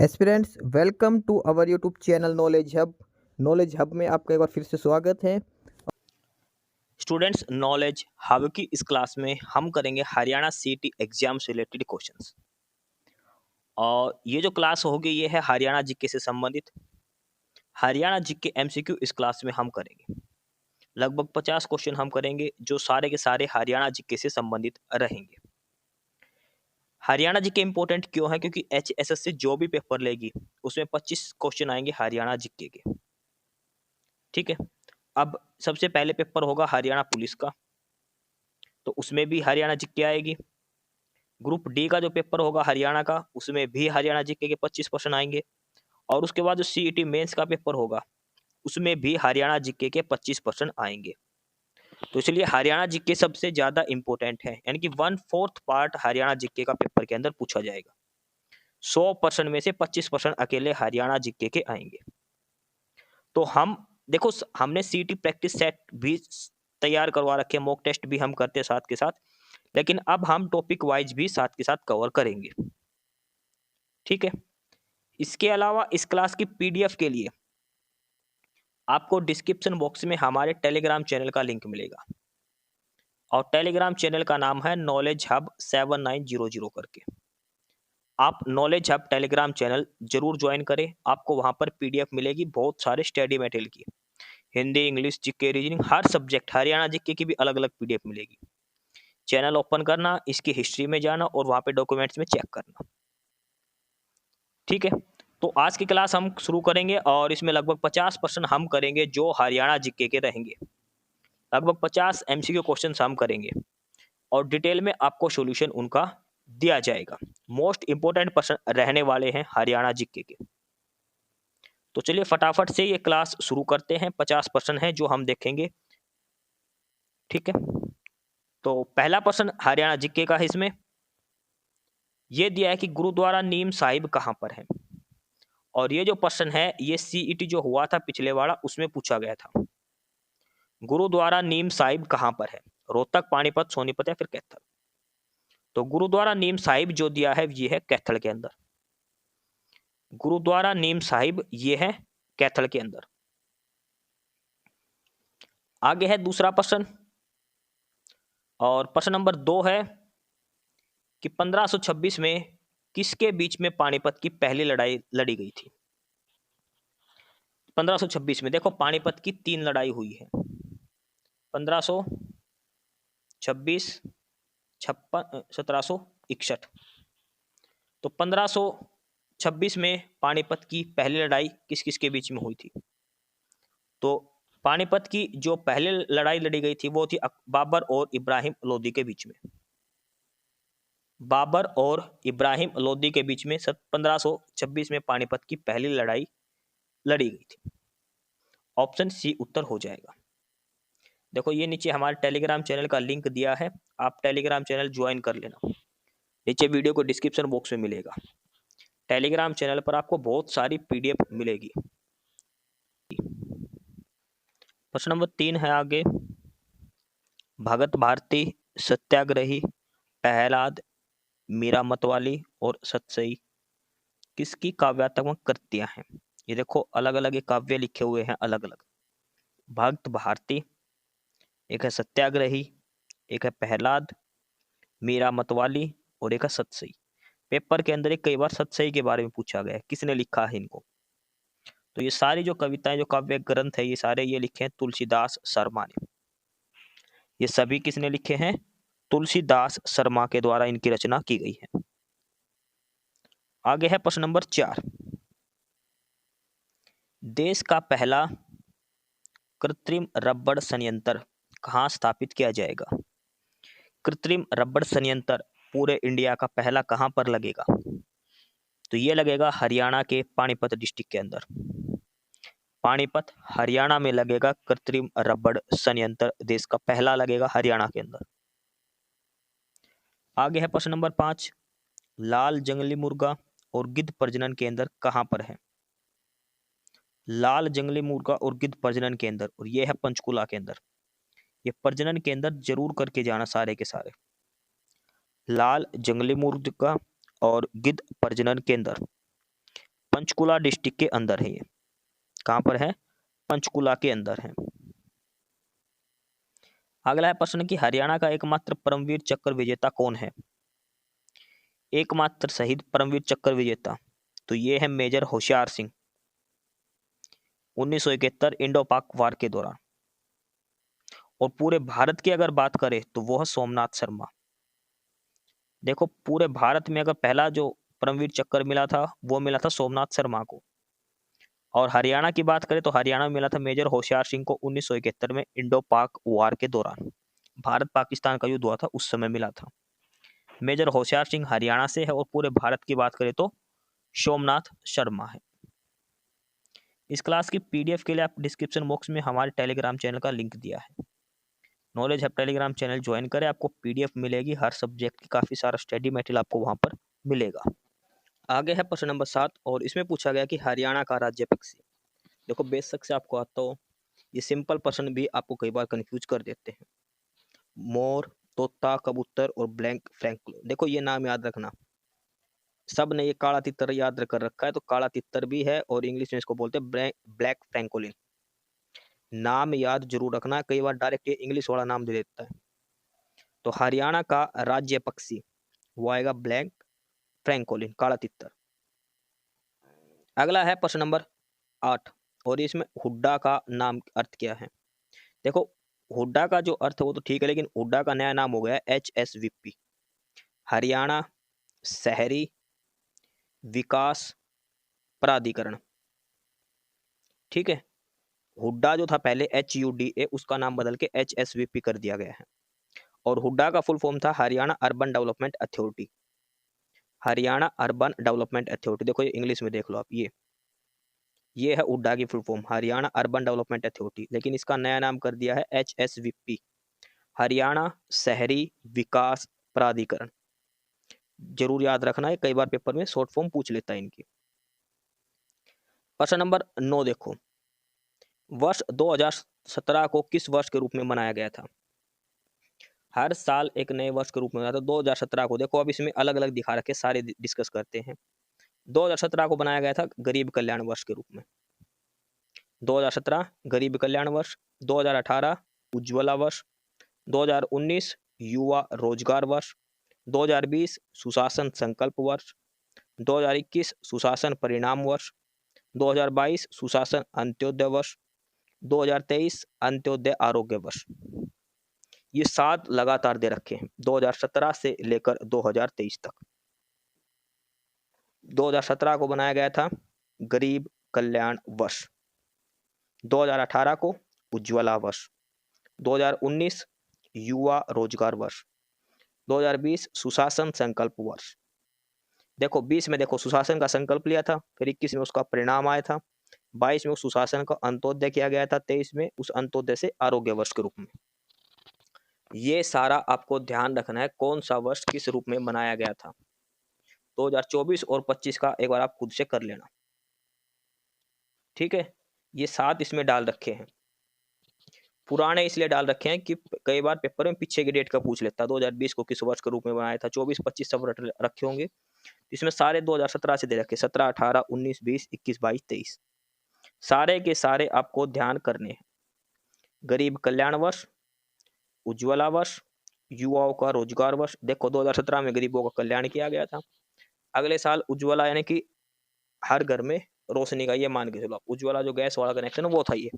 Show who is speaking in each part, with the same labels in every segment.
Speaker 1: Aspirants welcome to our YouTube channel knowledge hub में आपका एक बार फिर से स्वागत है।
Speaker 2: स्टूडेंट्स, नॉलेज हब की इस क्लास में हम करेंगे हरियाणा सीटी एग्जाम से रिलेटेड क्वेश्चंस। और ये जो क्लास होगी ये है हरियाणा जीके से संबंधित। हरियाणा जीके एमसीक्यू इस क्लास में हम करेंगे। लगभग 50 क्वेश्चन हम करेंगे जो सारे के सारे हरियाणा जीके से संबंधित रहेंगे। हरियाणा जीके इंपॉर्टेंट क्यों है? क्योंकि HSS से जो भी पेपर लेगी उसमें 25 क्वेश्चन आएंगे हरियाणा जीके के। ठीक है। अब सबसे पहले पेपर होगा हरियाणा पुलिस का, तो उसमें भी हरियाणा जीके आएगी। ग्रुप डी का जो पेपर होगा हरियाणा का, उसमें भी हरियाणा जीके के 25% आएंगे। और उसके बाद जो सीईटी मेंस का पेपर होगा उसमें भी हरियाणा जीके के 25% आएंगे। तो इसलिए हरियाणा जीके सबसे ज्यादा इंपॉर्टेंट है, यानी कि 1/4 पार्ट हरियाणा जीके का पेपर के अंदर पूछा जाएगा। 100% में से 25% अकेले हरियाणा जीके के आएंगे। तो हम देखो, हमने सीईटी प्रैक्टिस सेट भी तैयार करवा रखे, मॉक टेस्ट भी हम करते हैं साथ के साथ, लेकिन अब हम टॉपिक वाइज भी साथ के साथ कवर करेंगे। ठीक है। इसके अलावा इस क्लास की पीडीएफ के लिए आपको डिस्क्रिप्शन बॉक्स में हमारे टेलीग्राम चैनल का लिंक मिलेगा, और टेलीग्राम चैनल का नाम है नॉलेज हब 7900 करके। आप नॉलेज हब टेलीग्राम चैनल जरूर ज्वाइन करें। आपको वहां पर पीडीएफ मिलेगी बहुत सारे स्टडी मटेरियल की, हिंदी, इंग्लिश, जीके, रीजनिंग, हर सब्जेक्ट हरियाणा जीके की भी अलग अलग पीडीएफ मिलेगी। चैनल ओपन करना, इसकी हिस्ट्री में जाना और वहां पे डॉक्यूमेंट्स में चेक करना। ठीक है। तो आज की क्लास हम शुरू करेंगे और इसमें लगभग 50% हम करेंगे जो हरियाणा जीके के रहेंगे। लगभग 50 एमसीक्यू क्वेश्चन हम करेंगे और डिटेल में आपको सॉल्यूशन उनका दिया जाएगा। मोस्ट इंपोर्टेंट पर्सन रहने वाले हैं हरियाणा जीके के। तो चलिए फटाफट से ये क्लास शुरू करते हैं। 50% है जो हम देखेंगे। ठीक है। तो पहला प्रश्न हरियाणा जीके का है। इसमें यह दिया है कि गुरुद्वारा नीम साहिब कहां पर है। और ये जो प्रश्न है ये सीईटी जो हुआ था पिछले वाला उसमें पूछा गया था। गुरुद्वारा नीम साहिब कहां पर है? रोहतक, पानीपत, सोनीपत या फिर कैथल? तो गुरुद्वारा नीम साहिब जो दिया है ये है कैथल के अंदर। गुरुद्वारा नीम साहिब ये है कैथल के अंदर। आगे है दूसरा प्रश्न, और प्रश्न नंबर 2 है कि 1526 में किसके बीच में पानीपत की पहली लड़ाई लड़ी गई थी? 1526 में देखो पानीपत की 3 लड़ाई हुई है। 1526, 56, 1761। तो 1526 में पानीपत की पहली लड़ाई किस किस के बीच में हुई थी? तो पानीपत की जो पहले लड़ाई लड़ी गई थी वो थी बाबर और इब्राहिम लोदी के बीच में। बाबर और इब्राहिम लोदी के बीच में 1526 में पानीपत की पहली लड़ाई लड़ी गई थी। ऑप्शन सी उत्तर हो जाएगा। देखो ये नीचे हमारे टेलीग्राम चैनल का लिंक दिया है, आप टेलीग्राम चैनल ज्वाइन कर लेना। नीचे वीडियो को डिस्क्रिप्शन बॉक्स में मिलेगा। टेलीग्राम चैनल पर आपको बहुत सारी पीडीएफ मिलेगी। प्रश्न नंबर 3 है आगे, भगत भारती, सत्याग्रही, प्रहलाद, मीरा मतवाली और सतसई किसकी काव्यात्मक कृतियां हैं? ये देखो अलग अलग ये काव्य लिखे हुए हैं अलग अलग। भगत भारती, एक है सत्याग्रही, एक है प्रहलाद, मीरा मतवाली और एक है सतसई। पेपर के अंदर एक कई बार सतसई के बारे में पूछा गया है, किसने लिखा है इनको? तो ये सारी जो कविताएं जो काव्य ग्रंथ है ये सारे ये लिखे हैं तुलसीदास शर्मा ने। ये सभी किसने लिखे हैं? तुलसीदास शर्मा के द्वारा इनकी रचना की गई है। आगे है प्रश्न नंबर 4, देश का पहला कृत्रिम रबड़ संयंत्र कहाँ स्थापित किया जाएगा? कृत्रिम रबड़ संयंत्र पूरे इंडिया का पहला कहाँ पर लगेगा? तो ये लगेगा हरियाणा के पानीपत डिस्ट्रिक्ट के अंदर। पानीपत हरियाणा में लगेगा कृत्रिम रबड़ संयंत्र, देश का पहला लगेगा हरियाणा के अंदर। आगे है प्रश्न नंबर 5, लाल जंगली मुर्गा और गिद्ध प्रजनन केंद्र कहाँ पर है? लाल जंगली मुर्गा और गिद्ध प्रजनन केंद्र, और ये है पंचकुला के अंदर। ये प्रजनन केंद्र जरूर करके जाना सारे के सारे। लाल जंगली मुर्गा और गिद्ध प्रजनन केंद्र पंचकुला डिस्ट्रिक्ट के अंदर है ये। कहाँ पर है? पंचकुला के अंदर है। अगला है प्रश्न कि हरियाणा का एकमात्र परमवीर चक्र विजेता कौन है? एकमात्र शहीद परमवीर चक्र विजेता, तो ये है मेजर होशियार सिंह, 1971 इंडो पाक वार के दौरान। और पूरे भारत की अगर बात करें तो वो है सोमनाथ शर्मा। देखो पूरे भारत में अगर पहला जो परमवीर चक्र मिला था वो मिला था सोमनाथ शर्मा को। और हरियाणा की बात करें तो हरियाणा में मिला था मेजर होशियार सिंह को 1971 में इंडो पाक वार के दौरान। भारत पाकिस्तान का युद्ध हुआ था उस समय मिला था। मेजर होशियार सिंह हरियाणा से है और पूरे भारत की बात करें तो सोमनाथ शर्मा है। इस क्लास की पीडीएफ के लिए आप डिस्क्रिप्शन बॉक्स में हमारे टेलीग्राम चैनल का लिंक दिया है। Knowledge hub Telegram channel join करें, आपको पीडीएफ मिलेगी, हर सब्जेक्ट की काफ़ी सारा स्टडी मटेरियल आपको वहाँ पर मिलेगा। आगे है प्रश्न नंबर 7 और इसमें पूछा गया कि हरियाणा का राज्य पक्षी। देखो बेशक से आपको आता हो, ये सिंपल प्रश्न भी आपको कई बार कंफ्यूज कर देते हैं। मोर, तोता, कबूतर और ब्लैक फ्रैंकलिन। देखो ये नाम याद रखना, सब ने ये काला तितर याद कर रखा है, तो काला तितर भी है और इंग्लिश में इसको बोलते हैं ब्लैक फ्रैंकोलिन। नाम याद जरूर रखना, कई बार डायरेक्ट ये इंग्लिश वाला नाम दे देता है। तो हरियाणा का राज्य पक्षी वो आएगा ब्लैक फ्रैंकोलिन, काला तितर। अगला है प्रश्न नंबर 8 और इसमें हुड्डा का नाम अर्थ क्या है? देखो हुड्डा का जो अर्थ है वो तो ठीक है, लेकिन हुड्डा का नया नाम हो गया HSVP, हरियाणा शहरी विकास प्राधिकरण। ठीक है, हुड्डा जो था पहले HUDA, उसका नाम बदल के HSVP कर दिया गया है। और हुड्डा का फुल फॉर्म था Haryana urban development authority. Haryana urban development authority, देखो ये इंग्लिश में देख लो आप, ये है हुड्डा की full form, Haryana urban development authority, लेकिन इसका नया नाम कर दिया है HSVP, हरियाणा शहरी विकास प्राधिकरण। जरूर याद रखना है, कई बार पेपर में शॉर्ट फॉर्म पूछ लेता है इनकी। प्रश्न नंबर 9 देखो, वर्ष 2017 को किस वर्ष के रूप में मनाया गया था? हर साल एक नए वर्ष के रूप में मनाया था। 2017 को देखो, अब इसमें अलग अलग दिखा रखे, सारे डिस्कस करते हैं। 2017 को बनाया गया था गरीब कल्याण वर्ष के रूप में। 2017 गरीब कल्याण वर्ष, 2018 उज्ज्वला वर्ष, 2019 युवा रोजगार वर्ष, 2020 सुशासन संकल्प वर्ष, 2021 सुशासन परिणाम वर्ष, 2022 सुशासन अंत्योदय वर्ष, 2023 अंत्योदय आरोग्य वर्ष। ये 7 लगातार दे रखे हैं 2017 से लेकर 2023 तक। 2017 को बनाया गया था गरीब कल्याण वर्ष, 2018 को उज्ज्वला वर्ष, 2019 युवा रोजगार वर्ष, 2020 सुशासन संकल्प वर्ष। देखो 20 में देखो सुशासन का संकल्प लिया था, फिर 21 में उसका परिणाम आया था, 22 में उस सुशासन का अंत्योदय किया गया था, 23 में उस अंत्योदय से आरोग्य वर्ष के रूप में। ये सारा आपको ध्यान रखना है कौन सा वर्ष किस रूप में मनाया गया था। 2024 और 25 का एक बार आप खुद से कर लेना। ठीक है, ये 7 इसमें डाल रखे हैं। पुराने इसलिए डाल रखे हैं कि कई बार पेपर में पीछे की डेट का पूछ लेता है, 2020 को किस वर्ष के रूप में बनाया था, 24-25 सब रखे होंगे। इसमें सारे 2017 से दे रखे, 17, 18, 19, 20, 21, 22, 23, सारे के सारे आपको ध्यान करने हैं। गरीब कल्याण वर्ष, उज्ज्वला वर्ष, युवाओं का रोजगार वर्ष। देखो 2017 में गरीबों का कल्याण किया गया था। अगले साल उज्ज्वला यानी कि हर घर में रोशनी का, ये मान के चलो आप, उज्ज्वला जो गैस वाला कनेक्शन वो था ये।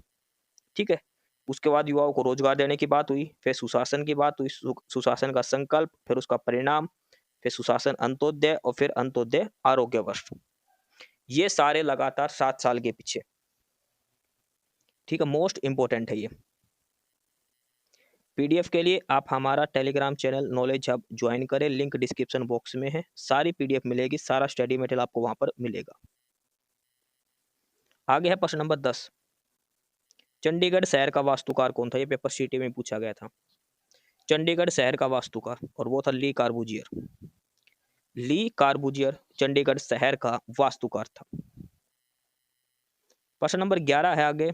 Speaker 2: ठीक है, उसके बाद युवाओं को रोजगार देने की बात हुई, फिर सुशासन की बात हुई, सुशासन का संकल्प, फिर उसका परिणाम, फिर सुशासन अंत्योदय और फिर अंत्योदय आरोग्य वर्ष। ये सारे लगातार 7 साल के पीछे। ठीक है, मोस्ट इंपोर्टेंट है ये। पीडीएफ के लिए आप हमारा Telegram channel knowledge hub join करें, लिंक डिस्क्रिप्शन बॉक्स में है, सारी पीडीएफ मिलेगी, सारा स्टडी मटेरियल आपको वहां पर मिलेगा। आगे है प्रश्न नंबर 10, चंडीगढ़ शहर का वास्तुकार कौन था? ये पेपर सीटी में पूछा गया था। चंडीगढ़ शहर का वास्तुकार, और वो था ली कार्बूजियर। ली कार्बूजियर चंडीगढ़ शहर का वास्तुकार था। प्रश्न नंबर 11 है आगे,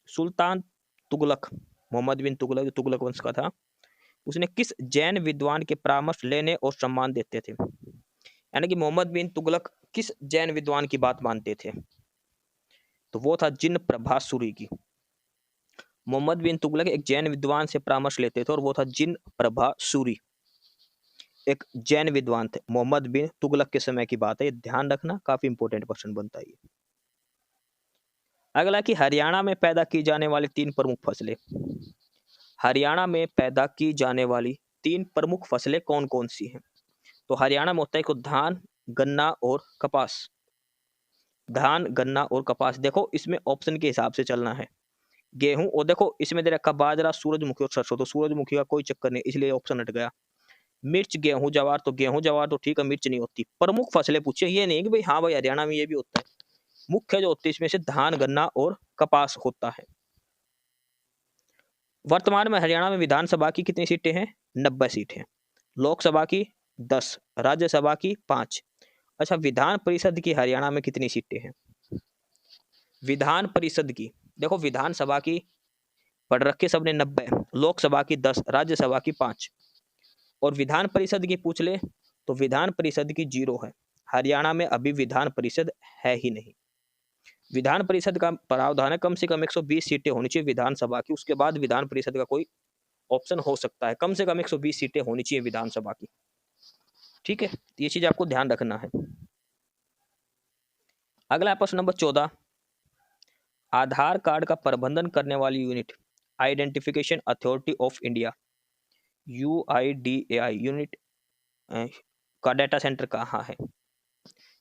Speaker 2: सुल्तान तुगलक, मोहम्मद बिन तुगलक जो तुगलक वंश का था, उसने किस जैन विद्वान के परामर्श लेने और सम्मान देते थे? यानी कि मोहम्मद बिन तुगलक किस जैन विद्वान की बात मानते थे? तो वो था जिन प्रभासुरी की। मोहम्मद बिन तुगलक एक जैन विद्वान से परामर्श लेते थे और वो था जिन प्रभासुरी, एक जैन विद्वान थे। मोहम्मद बिन तुगलक के समय की बात है, ये ध्यान रखना, काफी इंपॉर्टेंट क्वेश्चन बनता है ये। अगला कि हरियाणा में पैदा की जाने वाली 3 प्रमुख फसलें। हरियाणा में पैदा की जाने वाली 3 प्रमुख फसलें कौन-कौन सी हैं? तो हरियाणा में होता है एक धान, गन्ना और कपास। धान, गन्ना और कपास। देखो इसमें ऑप्शन के हिसाब से चलना है। गेहूँ और देखो इसमें दे रखा बाजरा, सूरजमुखी और सरसों, तो सूरजमुखी का कोई चक्कर नहीं, इसलिए ऑप्शन हट गया। मिर्च, गेहूँ, जवार, तो गेहूँ, जवार तो ठीक है, मिर्च नहीं होती। प्रमुख फसलें पूछी, ये नहीं कि भाई हाँ भाई हरियाणा में ये भी होता है। मुख्य जो होती है इसमें से धान, गन्ना और कपास होता है। वर्तमान में हरियाणा में विधानसभा की कितनी सीटें हैं? 90 सीटें। लोकसभा की 10, राज्यसभा की 5। अच्छा, विधान परिषद की हरियाणा में कितनी सीटें हैं? विधान परिषद की, देखो विधानसभा की पढ़ रखे सबने 90, लोकसभा की 10, राज्यसभा की 5 और विधान परिषद की पूछ ले तो विधान परिषद की 0 है। हरियाणा में अभी विधान परिषद है ही नहीं। विधान परिषद का प्रावधान है कम से कम 120 सीटें होनी चाहिए विधानसभा की, उसके बाद विधान परिषद का कोई ऑप्शन हो सकता है। कम से कम 120 सीटें होनी चाहिए विधानसभा की। ठीक है, तो ये चीज आपको ध्यान रखना है। अगला है प्रश्न नंबर 14। आधार कार्ड का प्रबंधन करने वाली unit identification authority of India, UIDAI unit का डाटा सेंटर कहाँ है?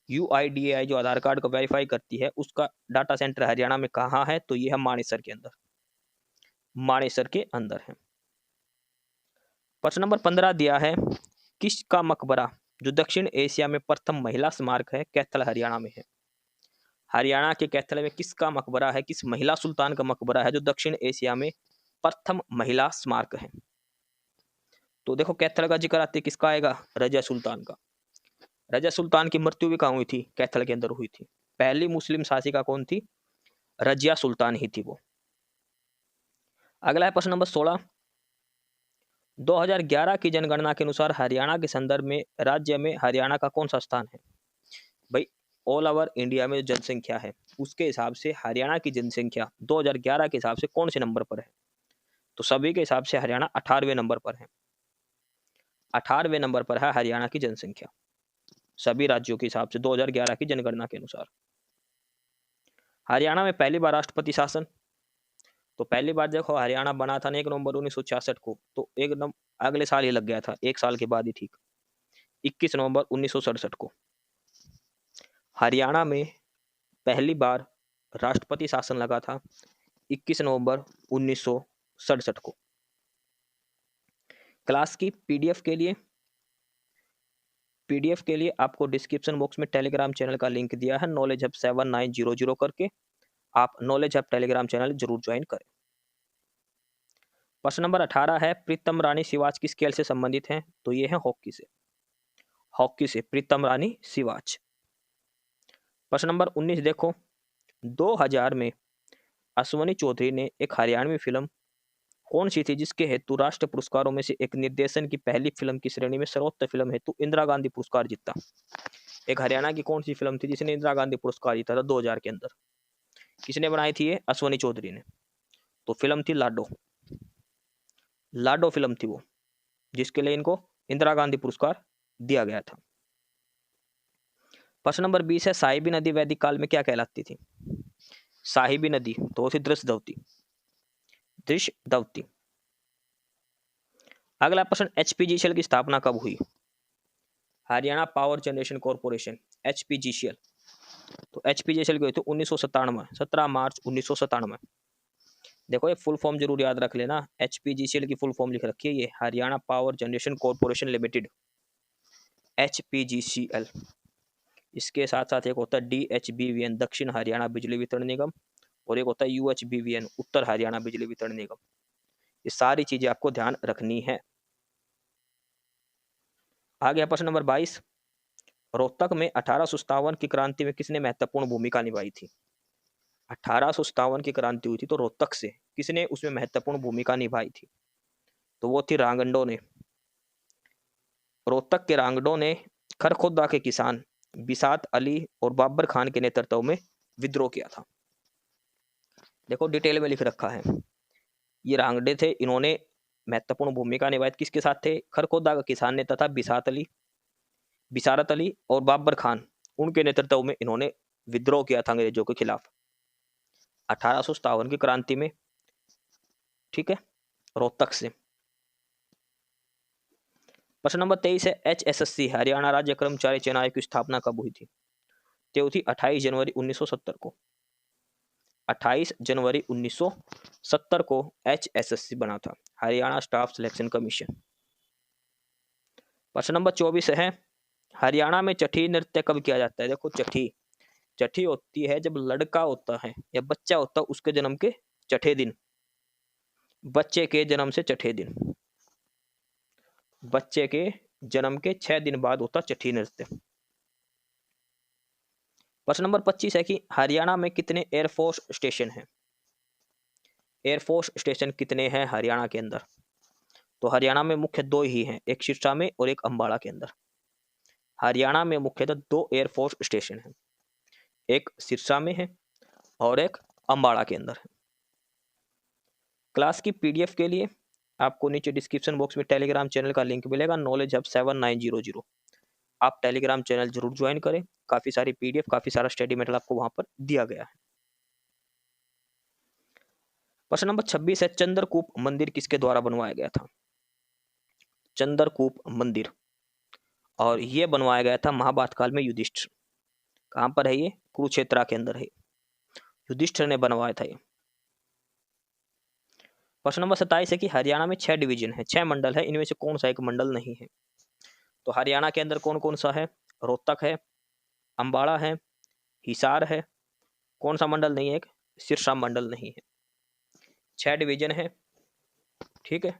Speaker 2: UIDAI जो आधार कार्ड को वेरीफाई करती है उसका डाटा सेंटर हरियाणा में कहाँ है? तो ये है मानेसर के अंदर, मानेसर के अंदर है। प्रश्न नंबर 15 दिया है, किसका मकबरा जो दक्षिण एशिया में प्रथम महिला स्मारक है कैथल हरियाणा में है? हरियाणा के कैथल में किसका मकबरा है, किस महिला सुल्तान का मकबरा है जो दक्षिण एशिया में प्रथम महिला स्मारक है? तो देखो कैथल का जिक्र आते किसका आएगा? रजिया सुल्तान का। रजिया सुल्तान की मृत्यु भी कहाँ हुई थी? कैथल के अंदर हुई थी। पहली मुस्लिम शासिका कौन थी? रजिया सुल्तान ही थी वो। अगला है प्रश्न नंबर 16। 2011 की जनगणना के अनुसार हरियाणा के संदर्भ में राज्य में हरियाणा का कौन सा स्थान है? भाई ऑल ओवर इंडिया में जो जनसंख्या है उसके हिसाब से हरियाणा की जनसंख्या 2011 के हिसाब से कौन से नंबर पर है? तो सभी के हिसाब से हरियाणा 18वें नंबर पर है। 18वें नंबर पर है हरियाणा की जनसंख्या सभी राज्यों के हिसाब से 2011 की जनगणना के अनुसार। हरियाणा में पहली बार राष्ट्रपति शासन, तो पहली बार देखो हरियाणा बना था 1 नवंबर 1966 को, तो एकदम अगले साल ही लग गया था, एक साल के बाद ही ठीक 21 नवंबर 1967 को हरियाणा में पहली बार राष्ट्रपति शासन लगा था 21 नवंबर 1967 को। क्लास की पीडीएफ के लिए आपको डिस्क्रिप्शन बॉक्स में टेलीग्राम चैनल का लिंक दिया है, नॉलेज हब 7900 करके आप नॉलेज हब टेलीग्राम चैनल जरूर ज्वाइन करें। प्रश्न नंबर 18 है, प्रीतम रानी सिवाच किस खेल से संबंधित हैं? तो ये है हॉकी से, हॉकी से प्रीतम रानी सिवाच। प्रश्न नंबर 19 देखो, 2000 में अश्वनी चौधरी ने एक हरियाणवी फिल्म कौन सी थी जिसके हेतु राष्ट्रीय पुरस्कारों में से एक निर्देशन की पहली फिल्म की श्रेणी में सर्वोत्तम फिल्म हेतु इंदिरा गांधी पुरस्कार जीता? एक हरियाणा की कौन सी फिल्म थी जिसने इंदिरा गांधी पुरस्कार जीता था 2000 के अंदर? किसने बनाई थी ये? अश्वनी चौधरी ने। तो फिल्म थी लाडो, लाडो फिल्म थी वो जिसके लिए इनको इंदिरा गांधी पुरस्कार दिया गया था। प्रश्न नंबर 20 है, साहिबी नदी वैदिक काल में क्या कहलाती थी? साहिबी नदी तो थी दृश्यवती, दृश्यवती। अगला प्रश्न, एचपीजीसीएल की स्थापना कब हुई? Haryana power generation corporation, HPGCL. तो एचपीजीसीएल की हुई थी 1997, 17 मार्च 1997। देखो ये फुल फॉर्म जरूर याद रख लेना, एचपीजीसीएल की फुल फॉर्म लिख रखी है ये, Haryana power generation corporation limited, HPGCL. इसके साथ साथ एक होता है डीएचबीवीएन, दक्षिण हरियाणा बिजली वितरण निगम, और एक होता है यूएचबीवीएन, उत्तर हरियाणा बिजली वितरण निगम। ये सारी चीजें आपको ध्यान रखनी है। आगे प्रश्न नंबर 22, रोहतक में 1857 की क्रांति में किसने महत्वपूर्ण भूमिका निभाई थी? 1857 की क्रांति हुई थी तो रोहतक से किसने उसमें महत्वपूर्ण भूमिका निभाई थी? तो वो थी रांगडो ने। रोहतक के रांगडो ने खरखोदा के किसान बिसात अली और बाबर खान के नेतृत्व में विद्रोह किया था? देखो डिटेल में लिख रखा है। ये रांगड़े थे, इन्होंने महत्वपूर्ण भूमिका निभाई। किसके साथ थे? खरखोदा का किसान नेता था बिसारत अली और बाबर खान, उनके नेतृत्व में इन्होंने विद्रोह किया था अंग्रेजों के खिलाफ 1857 की क्रांति में। ठीक है, रोहतक से। प्रश्न नंबर 23 है, HSSC हरियाणा राज्य कर्मचारी चयन आयोग की स्थापना कब हुई थी? तो हुई थी 28 जनवरी 1970 को। 28 जनवरी 1970 को HSSC बना था, हरियाणा स्टाफ सिलेक्शन कमीशन। प्रश्न नंबर 24 है, हरियाणा में चठी नृत्य कब किया जाता है? देखो चठी होती है जब लड़का होता है या बच्चा होता है उसके जन्म के छठे दिन, बच्चे के जन्म से छठे दिन, बच्चे के जन्म के 6 दिन बाद होता चठी नृत्य। प्रश्न नंबर 25 है कि हरियाणा में कितने एयरफोर्स स्टेशन हैं? एयरफोर्स स्टेशन कितने हैं हरियाणा के अंदर? तो हरियाणा में मुख्य 2 ही हैं, एक सिरसा में और एक अंबाला के अंदर। हरियाणा में मुख्यतः 2 एयरफोर्स स्टेशन हैं, एक सिरसा में है और एक अंबाला के अंदर है। क्लास की पीडीएफ के लिए आपको नीचे डिस्क्रिप्शन बॉक्स में टेलीग्राम चैनल का लिंक मिलेगा, नॉलेज हब 7900। आप टेलीग्राम चैनल जरूर ज्वाइन करें, काफी सारी पीडीएफ, काफी सारा स्टडी मटेरियल आपको वहां पर दिया गया है। प्रश्न नंबर 26 है, चंद्रकूप मंदिर किसके द्वारा बनवाया गया था? चंद्रकूप मंदिर, और यह बनवाया गया था महाभारत काल में युधिष्ठिर। कहां पर है ये? कुरुक्षेत्र के अंदर है, युधिष्ठिर ने बनवाया था ये। प्रश्न नंबर 27 है कि हरियाणा में 6 डिवीजन है, 6 मंडल है, इनमें से कौन सा एक मंडल नहीं है? तो हरियाणा के अंदर कौन कौन सा है? रोहतक है, अंबाला है, हिसार है, कौन सा मंडल नहीं है? एक सिरसा मंडल नहीं है। 6 डिवीजन है, ठीक है,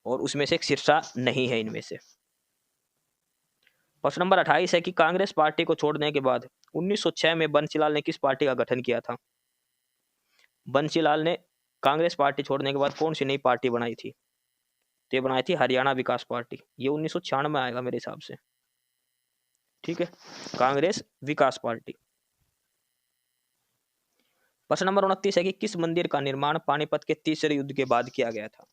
Speaker 2: और उसमें से एक सिरसा नहीं है इनमें से। प्रश्न नंबर 28 है कि कांग्रेस पार्टी को छोड़ने के बाद 1906 में बंसीलाल ने किस पार्टी का गठन किया था? बंसीलाल ने कांग्रेस पार्टी छोड़ने के बाद कौन सी नई पार्टी बनाई थी? तो ये बनाई थी हरियाणा विकास पार्टी। ये 1996 में आएगा मेरे हिसाब से, ठीक है, कांग्रेस विकास पार्टी। प्रश्न नंबर 29 है कि किस मंदिर का निर्माण पानीपत के तीसरे युद्ध के बाद किया गया था?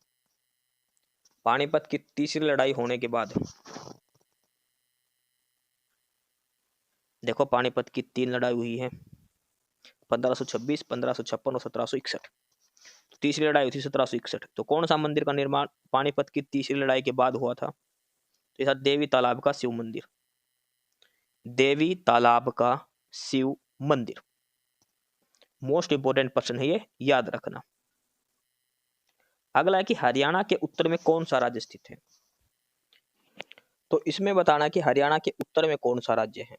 Speaker 2: पानीपत की तीसरी लड़ाई होने के बाद। देखो पानीपत की 3 लड़ाई हुई है, 1526, 1556 और 1761। तो तीसरी लड़ाई हुई थी 1761। तो कौन सा मंदिर का निर्माण पानीपत की तीसरी लड़ाई के बाद हुआ था? तो ये था देवी तालाब का शिव मंदिर, देवी तालाब का शिव मंदिर। मोस्ट इंपोर्टेंट प्रश्न है ये, याद रखना। अगला है कि हरियाणा के उत्तर में कौन सा राज्य स्थित है? तो इसमें बताना कि हरियाणा के उत्तर में कौन सा राज्य है।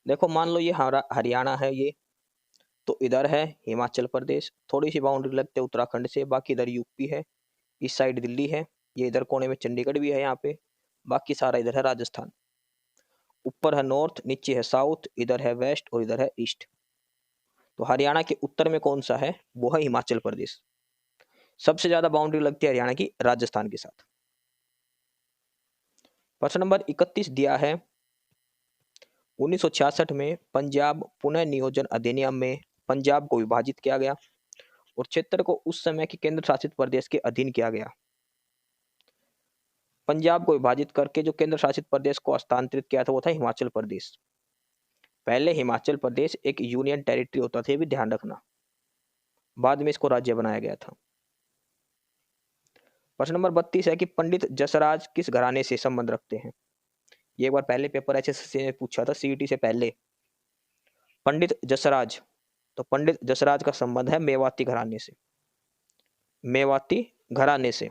Speaker 2: देखो मान लो ये हरियाणा है ये, तो इधर है हिमाचल प्रदेश, थोड़ी सी बाउंड्री लगते उत्तराखंड से, बाकी इधर यूपी है, इस साइड दिल्ली है, ये इधर कोने में चंडीगढ़ भी है यहाँ पे, बाकी सारा इधर है राजस्थान। ऊपर है नॉर्थ, नीचे है साउथ, इधर है वेस्ट और इधर है ईस्ट। तो हरियाणा के उत्तर में कौन सा है? वो है हिमाचल प्रदेश। सबसे ज्यादा बाउंड्री लगती है हरियाणा की राजस्थान के साथ। प्रश्न नंबर 31 दिया है, 1966 में पंजाब पुनः नियोजन अधिनियम में पंजाब को विभाजित किया गया और क्षेत्र को उस समय के केंद्र शासित प्रदेश के अधीन किया गया। पंजाब को विभाजित करके जो केंद्र शासित प्रदेश को हस्तांतरित किया था वो था हिमाचल प्रदेश। पहले हिमाचल प्रदेश एक यूनियन टेरिटरी होता था, ये भी ध्यान रखना, बाद में इसको राज्य बनाया गया था। प्रश्न नंबर 32 है कि पंडित जसराज किस घराने से संबंध रखते हैं? ये एक बार पहले पेपर HSC ने पूछा था, सीईटी से पहले। पंडित जसराज, तो पंडित जसराज का संबंध है मेवाती घराने से, मेवाती घराने से।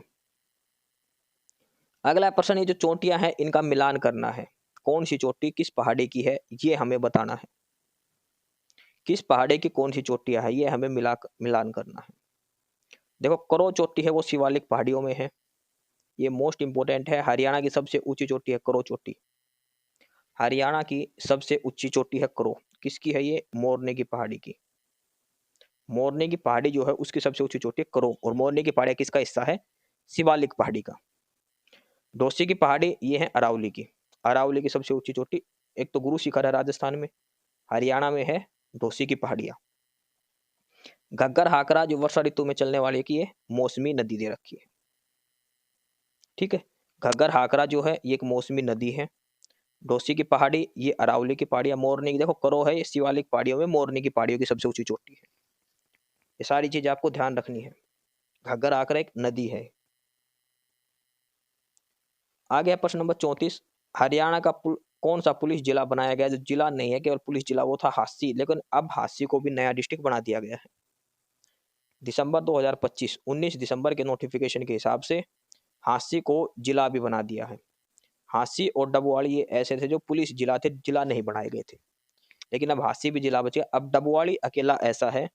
Speaker 2: अगला प्रश्न, ये जो चोटियां हैं इनका मिलान करना है, कौन सी चोटी किस पहाड़ी की है ये हमें बताना है। किस पहाड़ी की कौन सी चोटियां है ये हमें मिलान करना है। देखो करो चोटी है वो शिवालिक पहाड़ियों में है, ये मोस्ट इंपोर्टेंट है। हरियाणा की सबसे ऊंची चोटी है करो चोटी, हरियाणा की सबसे ऊंची चोटी है करो। किसकी है ये? मोरने की पहाड़ी की। मोरने की पहाड़ी जो है उसकी सबसे ऊंची चोटी है करो, और मोरने की पहाड़ी किसका हिस्सा है? शिवालिक पहाड़ी का। डोसी की पहाड़ी ये है अरावली की, अरावली की सबसे ऊंची चोटी एक तो गुरु शिखर है राजस्थान में, हरियाणा में है धोसी की पहाड़ियाँ। घग्गर हाकरा जो वर्षा ऋतु में चलने वाली है कि ये मौसमी नदी दे रखी है, ठीक है। घग्गर हाकरा जो है ये एक मौसमी नदी है। डोसी की पहाड़ी ये अरावली की पहाड़ियाँ, मोरनी की देखो करो है ये शिवालिक पहाड़ियों में मोरनी की पहाड़ियों की सबसे ऊंची चोटी है। ये सारी चीजें आपको ध्यान रखनी है। घग्गर हाकरा एक नदी है। आगे है प्रश्न नंबर 34। हरियाणा का कौन सा पुलिस जिला बनाया गया? जो जिला नहीं है केवल पुलिस जिला, वो था हांसी, लेकिन अब हांसी को भी नया डिस्ट्रिक्ट बना दिया गया है। दिसंबर 2025 19 दिसंबर के नोटिफिकेशन के हिसाब से हांसी को जिला भी बना दिया है। हांसी और डबुआड़ी ये ऐसे थे जो पुलिस जिला थे, जिला नहीं बनाए गए थे, लेकिन अब हांसी भी जिला बच गया। अब डबुआड़ी अकेला ऐसा है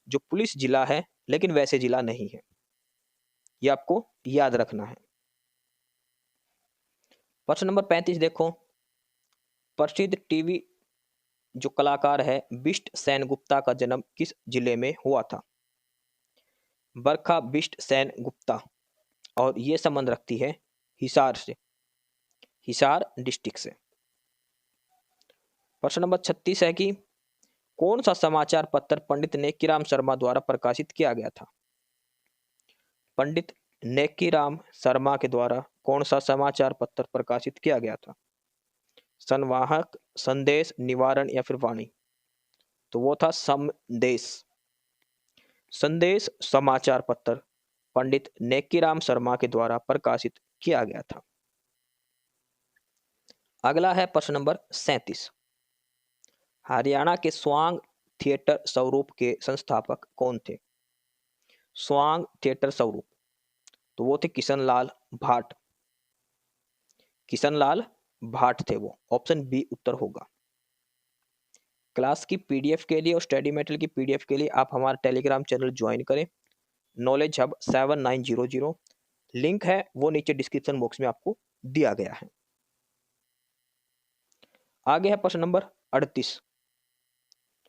Speaker 2: जो पुलिस जिला है लेकिन वैसे जिला नहीं है, ये आपको याद रखना है। प्रश्न नंबर 35 देखो, प्रसिद्ध टीवी जो कलाकार है बिष्ट सेन गुप्ता का जन्म किस जिले में हुआ था? बरखा बिष्ट सेन गुप्ता, और ये संबंध रखती है हिसार से, हिसार डिस्ट्रिक्ट से। प्रश्न नंबर 36 है कि कौन सा समाचार पत्र पंडित नेकीराम शर्मा द्वारा प्रकाशित किया गया था? पंडित नेकीराम शर्मा के द्वारा कौन सा समाचार पत्र प्रकाशित किया गया था? संवाहक, संदेश, निवारण या फिर वाणी? तो वो था संदेश। संदेश समाचार पत्र पंडित नेकीराम शर्मा के द्वारा प्रकाशित किया गया था। अगला है प्रश्न नंबर 37। हरियाणा के स्वांग थिएटर स्वरूप के संस्थापक कौन थे? स्वांग थिएटर स्वरूप, तो वो थे किशनलाल भाट। किशनलाल भाट थे वो, ऑप्शन बी उत्तर होगा। क्लास की पीडीएफ के लिए और स्टडी मटेरियल की पीडीएफ के लिए आप हमारा टेलीग्राम चैनल ज्वाइन करें, नॉलेज हब 7900। लिंक है वो नीचे डिस्क्रिप्शन बॉक्स में आपको दिया गया है। आगे है प्रश्न नंबर 38।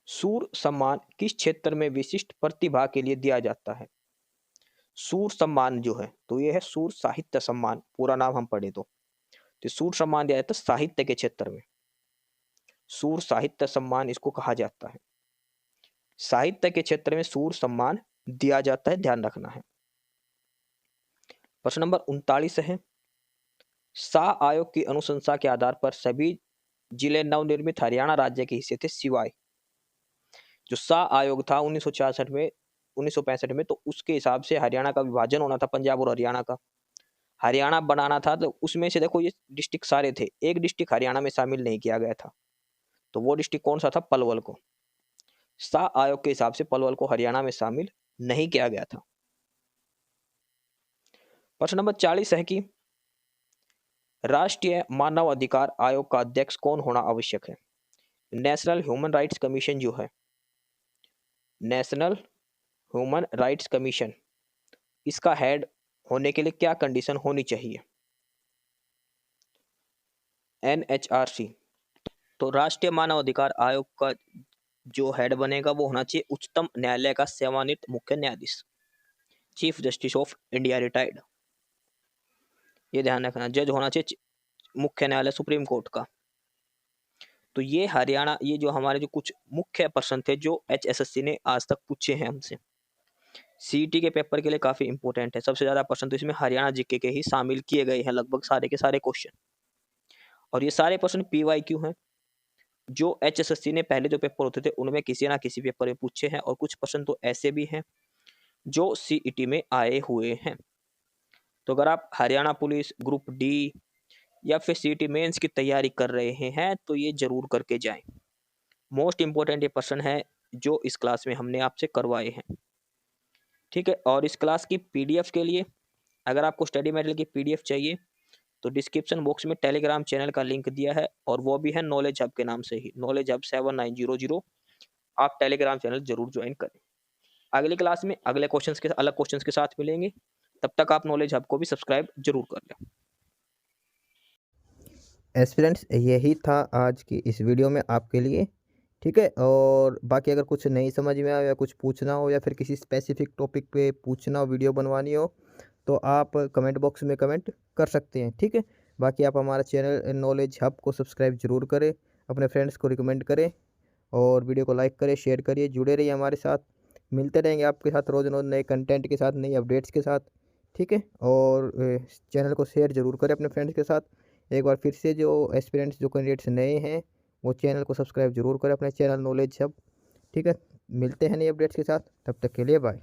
Speaker 2: सूर सम्मान किस क्षेत्र में विशिष्ट प्रतिभा के लिए दिया जाता है? सूर सम्मान जो है तो ये है सूर साहित्य सम्मान, पूरा नाम हम पढ़े तो सूर सम्मान दिया जाता है साहित्य के क्षेत्र में। सूर साहित्य सम्मान इसको कहा जाता है, साहित्य के क्षेत्र में सूर सम्मान दिया जाता है, ध्यान रखना है। प्रश्न नंबर 39 है, शाह आयोग की अनुशंसा के आधार पर सभी जिले नवनिर्मित हरियाणा राज्य के हिस्से थे सिवाय, जो शाह आयोग था 1966 में 1965 में, तो उसके हिसाब से हरियाणा का विभाजन होना था पंजाब और हरियाणा का, हरियाणा बनाना था, तो उसमें से देखो ये डिस्ट्रिक्ट सारे थे, एक डिस्ट्रिक्ट हरियाणा में शामिल नहीं किया गया था, तो वो डिस्ट्रिक्ट कौन सा था? पलवल को। शाह आयोग के हिसाब से पलवल को हरियाणा में शामिल नहीं किया गया था। प्रश्न नंबर 40 है कि राष्ट्रीय मानव अधिकार आयोग का अध्यक्ष कौन होना आवश्यक है? नेशनल ह्यूमन राइट्स कमीशन जो है, नेशनल ह्यूमन राइट्स कमीशन, इसका हेड होने के लिए क्या कंडीशन होनी चाहिए? NHRC। तो राष्ट्रीय मानव अधिकार आयोग का जो हेड बनेगा वो होना चाहिए उच्चतम न्यायालय का सेवानिवृत्त मुख्य न्यायाधीश, chief justice of India retired, ये ध्यान रखना। जज होना चाहिए मुख्य न्यायालय सुप्रीम कोर्ट का। तो ये हरियाणा, ये जो हमारे जो कुछ मुख्य प्रश्न थे जो HSSC ने आज तक पूछे हैं हमसे, CET के पेपर के लिए काफी इंपॉर्टेंट है। सबसे ज्यादा प्रश्न तो इसमें हरियाणा जीके के ही शामिल किए गए हैं, लगभग सारे के सारे क्वेश्चन, और ये सारे प्रश्न PYQ हैं। जो HSSC ने पहले जो पेपर होते थे उनमें किसी ना किसी पेपर में पूछे हैं, और कुछ प्रश्न तो ऐसे भी हैं जो CET में आए हुए हैं। तो अगर आप हरियाणा पुलिस ग्रुप D या फिर CET मेंस की तैयारी कर रहे हैं तो ये जरूर करके जाएं। मोस्ट इंपॉर्टेंट ये प्रश्न है जो इस क्लास में हमने आपसे करवाए हैं, ठीक है। और इस क्लास की PDF के लिए अगर आपको स्टडी मटेरियल की PDF चाहिए तो डिस्क्रिप्शन बॉक्स में टेलीग्राम चैनल का लिंक दिया है, और वो भी है नॉलेज हब के नाम से ही, नॉलेज हब 7900। आप टेलीग्राम चैनल जरूर ज्वाइन करें। अगली क्लास में अगले क्वेश्चंस के अलग क्वेश्चंस के साथ मिलेंगे, तब तक आप नॉलेज हब को भी सब्सक्राइब जरूर कर लें।
Speaker 1: एस्पिरेंट्स यही था आज की इस वीडियो में आपके लिए, ठीक है। और बाकी अगर कुछ नहीं समझ में आया या कुछ पूछना हो या फिर किसी स्पेसिफिक टॉपिक पे पूछना हो, वीडियो बनवानी हो, तो आप कमेंट बॉक्स में कमेंट कर सकते हैं, ठीक है। बाकी आप हमारा चैनल नॉलेज हब को सब्सक्राइब जरूर करें। अपने फ्रेंड्स को रिकमेंड करें और वीडियो को लाइक करें, शेयर करिए, जुड़े रहिए हमारे साथ। मिलते रहेंगे आपके साथ रोज़-रोज़ नए कंटेंट के साथ, नई अपडेट्स के साथ, ठीक है? और चैनल को शेयर ज़रूर करें अपने फ्रेंड्स के साथ। एक बार फिर से जो एस्पिरेंट्स, जो कैंडिडेट्स नए हैं, वो चैनल को सब्सक्राइब ज़रूर करें, अपने चैनल नॉलेज हब, ठीक है? मिलते हैं नई अपडेट्स के साथ, तब तक के लिए बाय।